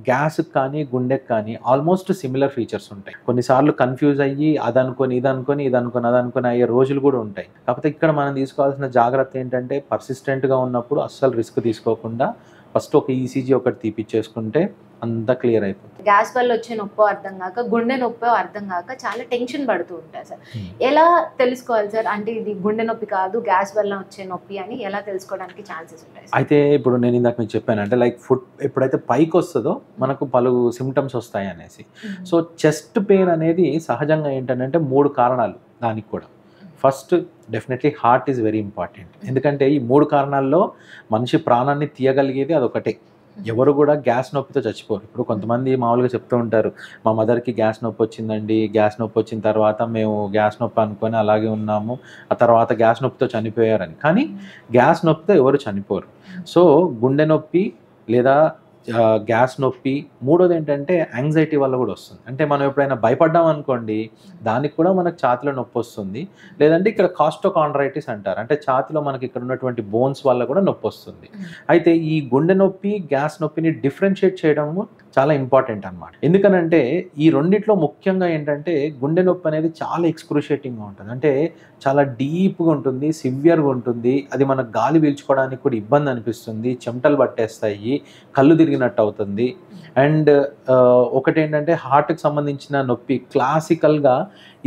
గ్యాస్‌కి కానీ, గుండెకి కానీ ఆల్మోస్ట్ సిమిలర్ ఫీచర్స్ ఉంటాయి. కొన్నిసార్లు కన్‌ఫ్యూజ్ అయ్యి అదనుకోని, అదనుకోని అయ్యే రోజులు కూడా ఉంటాయి. కాకపోతే ఇక్కడ మనం తీసుకోవాల్సిన జాగ్రత్త ఏంటంటే పర్సిస్టెంట్‌గా ఉన్నప్పుడు అస్సలు రిస్క్ తీసుకోకుండా ఫస్ట్ ఒక ఈసీజీ ఒకటి తీపిచ్చేసుకుంటే అంతా క్లియర్ అయిపోతుంది. గ్యాస్ వల్ల వచ్చే నొప్పో అర్థం కాక, గుండె నొప్పో అర్థం కాక చాలా టెన్షన్ పడుతూ ఉంటారు సార్. ఎలా తెలుసుకోవాలి సార్? అంటే ఇది గుండె నొప్పి కాదు, గ్యాస్ వల్ల వచ్చే నొప్పి అని ఎలా తెలుసుకోవడానికి ఛాన్సెస్ ఉంటాయి? అయితే ఇప్పుడు నేను ఇందాక మీకు చెప్పాను, అంటే లైక్ ఫుడ్ ఎప్పుడైతే పైకి వస్తుందో మనకు పలు సిమ్టమ్స్ వస్తాయి అనేసి. సో చెస్ట్ పెయిన్ అనేది సహజంగా ఏంటంటే 3 కారణాలు దానికి కూడా. First definitely heart is very important. ఎందుకంటే ఈ 3 కారణాల్లో మనిషి ప్రాణాన్ని తీయగలిగేది అదొకటే. ఎవరు కూడా గ్యాస్ నొప్పితో చచ్చిపోరు. ఇప్పుడు కొంతమంది మామూలుగా చెప్తూ ఉంటారు, మా మదర్కి గ్యాస్ నొప్పి వచ్చిందండి, గ్యాస్ నొప్పి వచ్చిన తర్వాత మేము గ్యాస్ నొప్పి అనుకొని అలాగే ఉన్నాము, ఆ తర్వాత గ్యాస్ నొప్పితో చనిపోయారని. కానీ గ్యాస్ నొప్పితో ఎవరు చనిపోరు. సో గుండె నొప్పి లేదా గ్యాస్ నొప్పి, మూడోది ఏంటంటే యాంగ్జైటీ వల్ల కూడా వస్తుంది. అంటే మనం ఎప్పుడైనా భయపడ్డాం అనుకోండి, దానికి కూడా మనకు ఛాతిలో నొప్పి వస్తుంది. లేదంటే ఇక్కడ కాస్టోకాండ్రైటిస్ అంటారు, అంటే ఛాతిలో మనకి ఇక్కడ ఉన్నటువంటి బోన్స్ వల్ల కూడా నొప్పి వస్తుంది. అయితే ఈ గుండె నొప్పి, గ్యాస్ నొప్పిని డిఫరెన్షియేట్ చేయడము చాలా ఇంపార్టెంట్ అనమాట. ఎందుకనంటే ఈ రెండిట్లో ముఖ్యంగా ఏంటంటే గుండె నొప్పి అనేది చాలా ఎక్స్క్రూషియేటింగ్గా ఉంటుంది. అంటే చాలా డీప్గా ఉంటుంది, సివియర్గా ఉంటుంది. అది మనకు గాలి పీల్చుకోవడానికి కూడా ఇబ్బంది అనిపిస్తుంది, చెమటలు పట్టేస్తాయి, కళ్ళు తిరిగినట్టు అవుతుంది. అండ్ ఒకటి ఏంటంటే హార్ట్కి సంబంధించిన నొప్పి క్లాసికల్గా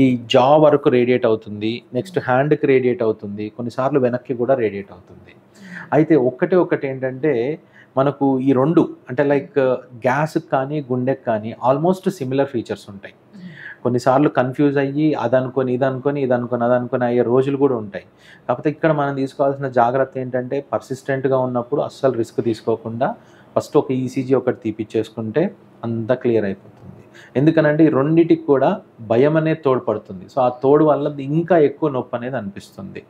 ఈ జా వరకు రేడియేట్ అవుతుంది, నెక్స్ట్ హ్యాండ్కి రేడియేట్ అవుతుంది, కొన్నిసార్లు వెనక్కి కూడా రేడియేట్ అవుతుంది. అయితే ఒకటి ఏంటంటే మనకు ఈ 2 అంటే లైక్ గ్యాస్‌కి కానీ, గుండెకి కానీ ఆల్మోస్ట్ సిమిలర్ ఫీచర్స్ ఉంటాయి. కొన్నిసార్లు కన్‌ఫ్యూజ్ అయ్యి అదనుకోని, అదనుకోని అయ్యే రోజులు కూడా ఉంటాయి. కాకపోతే ఇక్కడ మనం తీసుకోవాల్సిన జాగ్రత్త ఏంటంటే పర్సిస్టెంట్‌గా ఉన్నప్పుడు అస్సలు రిస్క్ తీసుకోకుండా ఫస్ట్ ఒక ఈసీజీ ఒకటి తీపిచ్చేసుకుంటే అంతా క్లియర్ అయిపోతుంది. ఎందుకనంటే ఈ రెండిటికి కూడా భయం అనేది తోడ్పడుతుంది. సో ఆ తోడు వల్ల ఇంకా ఎక్కువ నొప్పి అనేది అనిపిస్తుంది.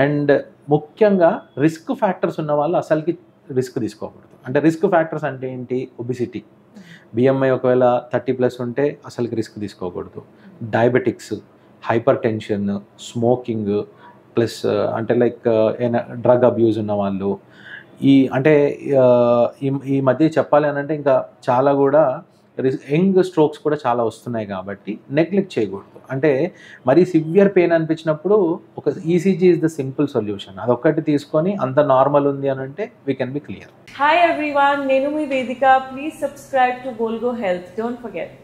అండ్ ముఖ్యంగా రిస్క్ ఫ్యాక్టర్స్ ఉన్న వాళ్ళు అసలుకి రిస్క్ తీసుకోకూడదు. అంటే రిస్క్ ఫ్యాక్టర్స్ అంటే ఏంటి? ఒబిసిటీ, బిఎంఐ ఒకవేళ 30+ ఉంటే అసలుకి రిస్క్ తీసుకోకూడదు. Diabetics, hyper tension, smoking, plus అంటే లైక్ డ్రగ్ అబ్యూజ్ ఉన్న వాళ్ళు, అంటే ఈ మధ్య చెప్పాలి అనంటే ఇంకా చాలా కూడా యంగ్ స్ట్రోక్స్ కూడా చాలా వస్తున్నాయి కాబట్టి నెగ్లెక్ట్ చేయకూడదు. అంటే మరీ సివియర్ పెయిన్ అనిపించినప్పుడు ఒక ECG is the simple solution. అదొక్కటి తీసుకొని అంత నార్మల్ ఉంది అని అంటే we can be clear. Hi everyone, నేను మీ వేదిక. ప్లీజ్ సబ్స్క్రైబ్ టు గోల్గో హెల్త్. Don't forget.